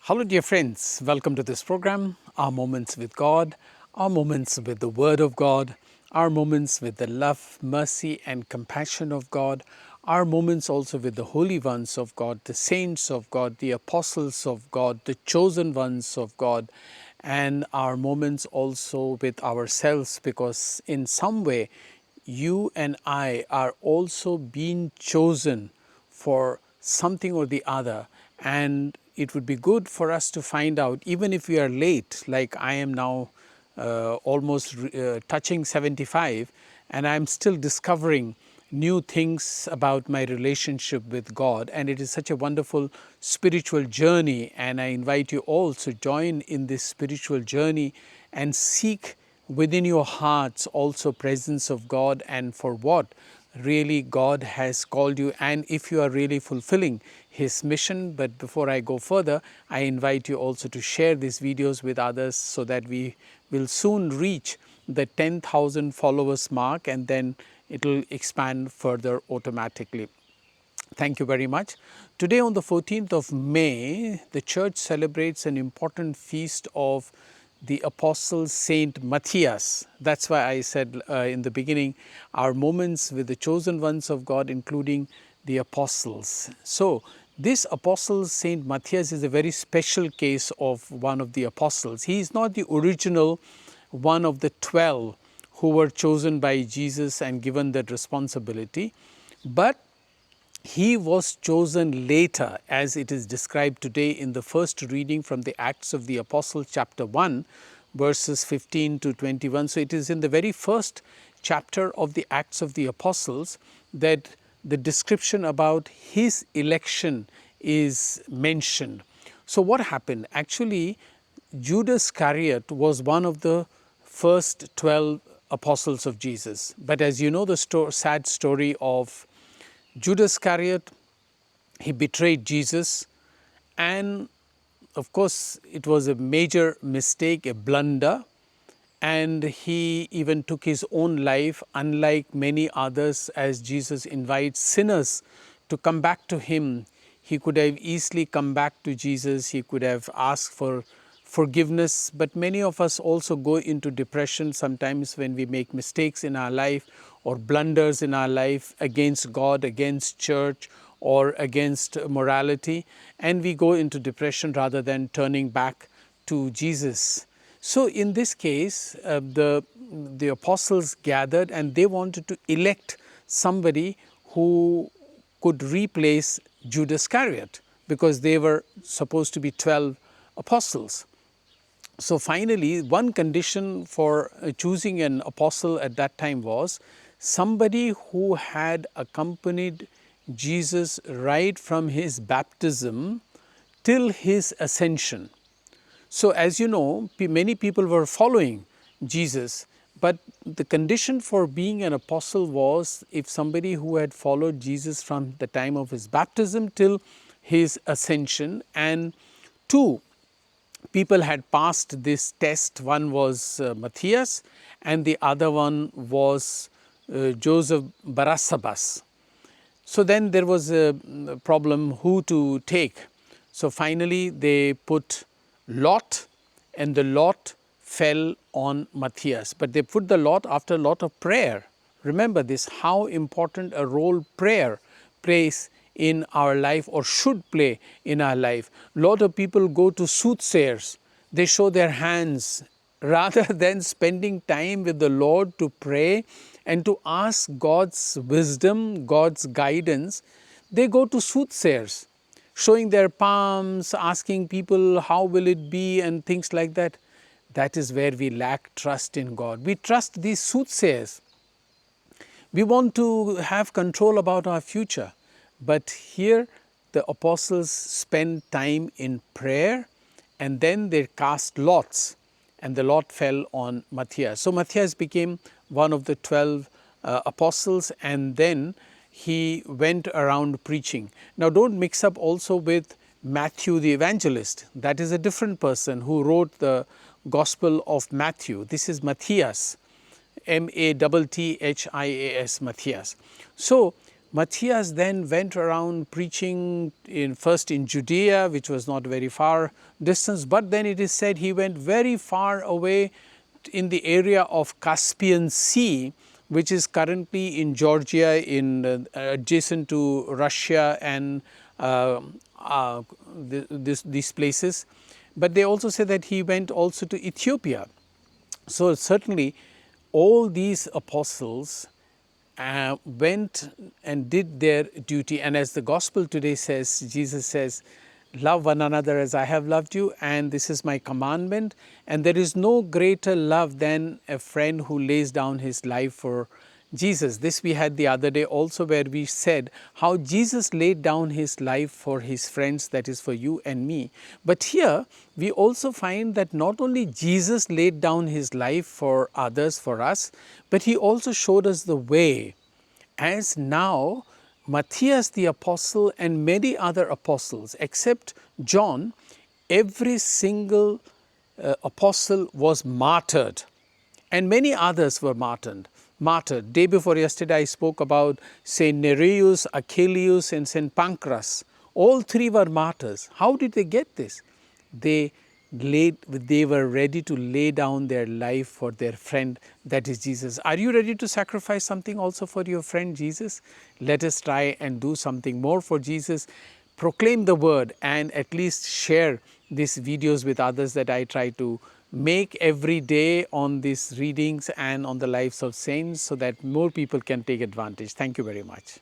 Hello, dear friends. Welcome to this program, Our Moments with God, Our Moments with the Word of God, Our Moments with the love, mercy, and compassion of God, Our Moments also with the holy ones of God, the saints of God, the apostles of God, the chosen ones of God, and our moments also with ourselves, because in some way you and I are also being chosen for something or the other, and it would be good for us to find out, even if we are late, like I am now almost touching 75, and I'm still discovering new things about my relationship with God, and it is such a wonderful spiritual journey, and I invite you all to join in this spiritual journey and seek within your hearts also presence of God and for what really God has called you, and if you are really fulfilling His mission. But before I go further, I invite you also to share these videos with others so that we will soon reach the 10,000 followers mark, and then it will expand further automatically. Thank you very much. Today on the 14th of May, the church celebrates an important feast of the Apostle Saint Matthias. That's why I said in the beginning, our moments with the chosen ones of God, including the apostles. So this Apostle Saint Matthias is a very special case of one of the apostles. He is not the original one of the 12 who were chosen by Jesus and given that responsibility, but he was chosen later, as it is described today in the first reading from the Acts of the Apostles, chapter 1, verses 15 to 21. So it is in the very first chapter of the Acts of the Apostles that the description about his election is mentioned. So what happened? Actually, Judas Iscariot was one of the first 12 apostles of Jesus. But as you know, the sad story of Judas Iscariot, he betrayed Jesus, and of course it was a major mistake, a blunder, and he even took his own life, unlike many others. As Jesus invites sinners to come back to him, he could have easily come back to Jesus, he could have asked for forgiveness, but many of us also go into depression sometimes when we make mistakes in our life or blunders in our life against God, against church, or against morality, and we go into depression rather than turning back to Jesus. So in this case, the apostles gathered and they wanted to elect somebody who could replace Judas Iscariot, because they were supposed to be 12 apostles. So finally, one condition for choosing an apostle at that time was somebody who had accompanied Jesus right from his baptism till his ascension. So as you know, many people were following Jesus, but the condition for being an apostle was if somebody who had followed Jesus from the time of his baptism till his ascension, and two people had passed this test. One was Matthias, and the other one was Joseph Barabbas. So then there was a problem who to take. So finally they put lot, and the lot fell on Matthias. But they put the lot after a lot of prayer. Remember this, how important a role prayer plays in our life, or should play in our life. A lot of people go to soothsayers. They show their hands rather than spending time with the Lord to pray and to ask God's wisdom, God's guidance. They go to soothsayers, showing their palms, asking people how will it be and things like that. That is where we lack trust in God. We trust these soothsayers. We want to have control about our future. But here the apostles spend time in prayer, and then they cast lots, and the lot fell on Matthias. So Matthias became one of the 12 apostles, and then he went around preaching. Now don't mix up also with Matthew the Evangelist. That is a different person who wrote the Gospel of Matthew. This is Matthias, Matthias, Matthias. So Matthias then went around preaching first in Judea, which was not very far distance, but then it is said he went very far away in the area of Caspian Sea, which is currently in Georgia, adjacent to Russia and these places. But they also say that he went also to Ethiopia. So certainly all these apostles went and did their duty. And as the gospel today says, Jesus says, love one another as I have loved you, and this is my commandment. And there is no greater love than a friend who lays down his life for Jesus. This we had the other day also, where we said how Jesus laid down his life for his friends, that is for you and me. But here we also find that not only Jesus laid down his life for others, for us, but he also showed us the way. As now Matthias the apostle and many other apostles, except John, every single apostle was martyred, and many others were martyred. Day before yesterday I spoke about Saint Nereus, Achilles and Saint Pancras. All three were martyrs. How did they get this? They were ready to lay down their life for their friend, that is Jesus. Are you ready to sacrifice something also for your friend Jesus? Let us try and do something more for Jesus. Proclaim the word and at least share these videos with others that I try to make every day on these readings and on the lives of saints, so that more people can take advantage. Thank you very much.